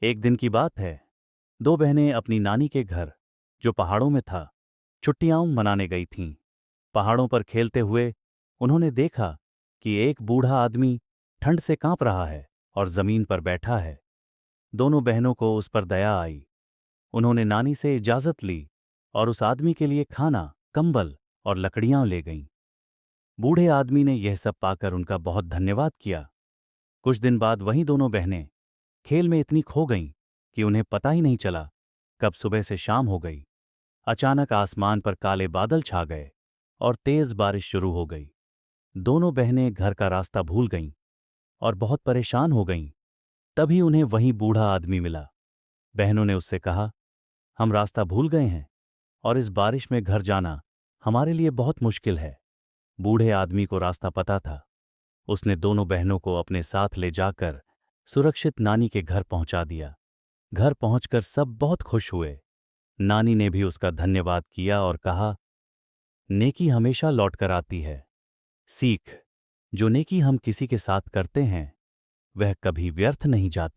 एक दिन की बात है। दो बहनें अपनी नानी के घर, जो पहाड़ों में था, छुट्टियां मनाने गई थीं। पहाड़ों पर खेलते हुए उन्होंने देखा कि एक बूढ़ा आदमी ठंड से कांप रहा है और जमीन पर बैठा है। दोनों बहनों को उस पर दया आई। उन्होंने नानी से इजाजत ली और उस आदमी के लिए खाना, कंबल और लकड़ियां ले गईं। बूढ़े आदमी ने यह सब पाकर उनका बहुत धन्यवाद किया। कुछ दिन बाद वहीं दोनों बहनें खेल में इतनी खो गईं कि उन्हें पता ही नहीं चला कब सुबह से शाम हो गई। अचानक आसमान पर काले बादल छा गए और तेज बारिश शुरू हो गई। दोनों बहनें घर का रास्ता भूल गईं और बहुत परेशान हो गईं। तभी उन्हें वहीं बूढ़ा आदमी मिला। बहनों ने उससे कहा, हम रास्ता भूल गए हैं और इस बारिश में घर जाना हमारे लिए बहुत मुश्किल है। बूढ़े आदमी को रास्ता पता था। उसने दोनों बहनों को अपने साथ ले जाकर सुरक्षित नानी के घर पहुंचा दिया। घर पहुंचकर सब बहुत खुश हुए। नानी ने भी उसका धन्यवाद किया और कहा, नेकी हमेशा लौटकर आती है। सीख, जो नेकी हम किसी के साथ करते हैं वह कभी व्यर्थ नहीं जाती।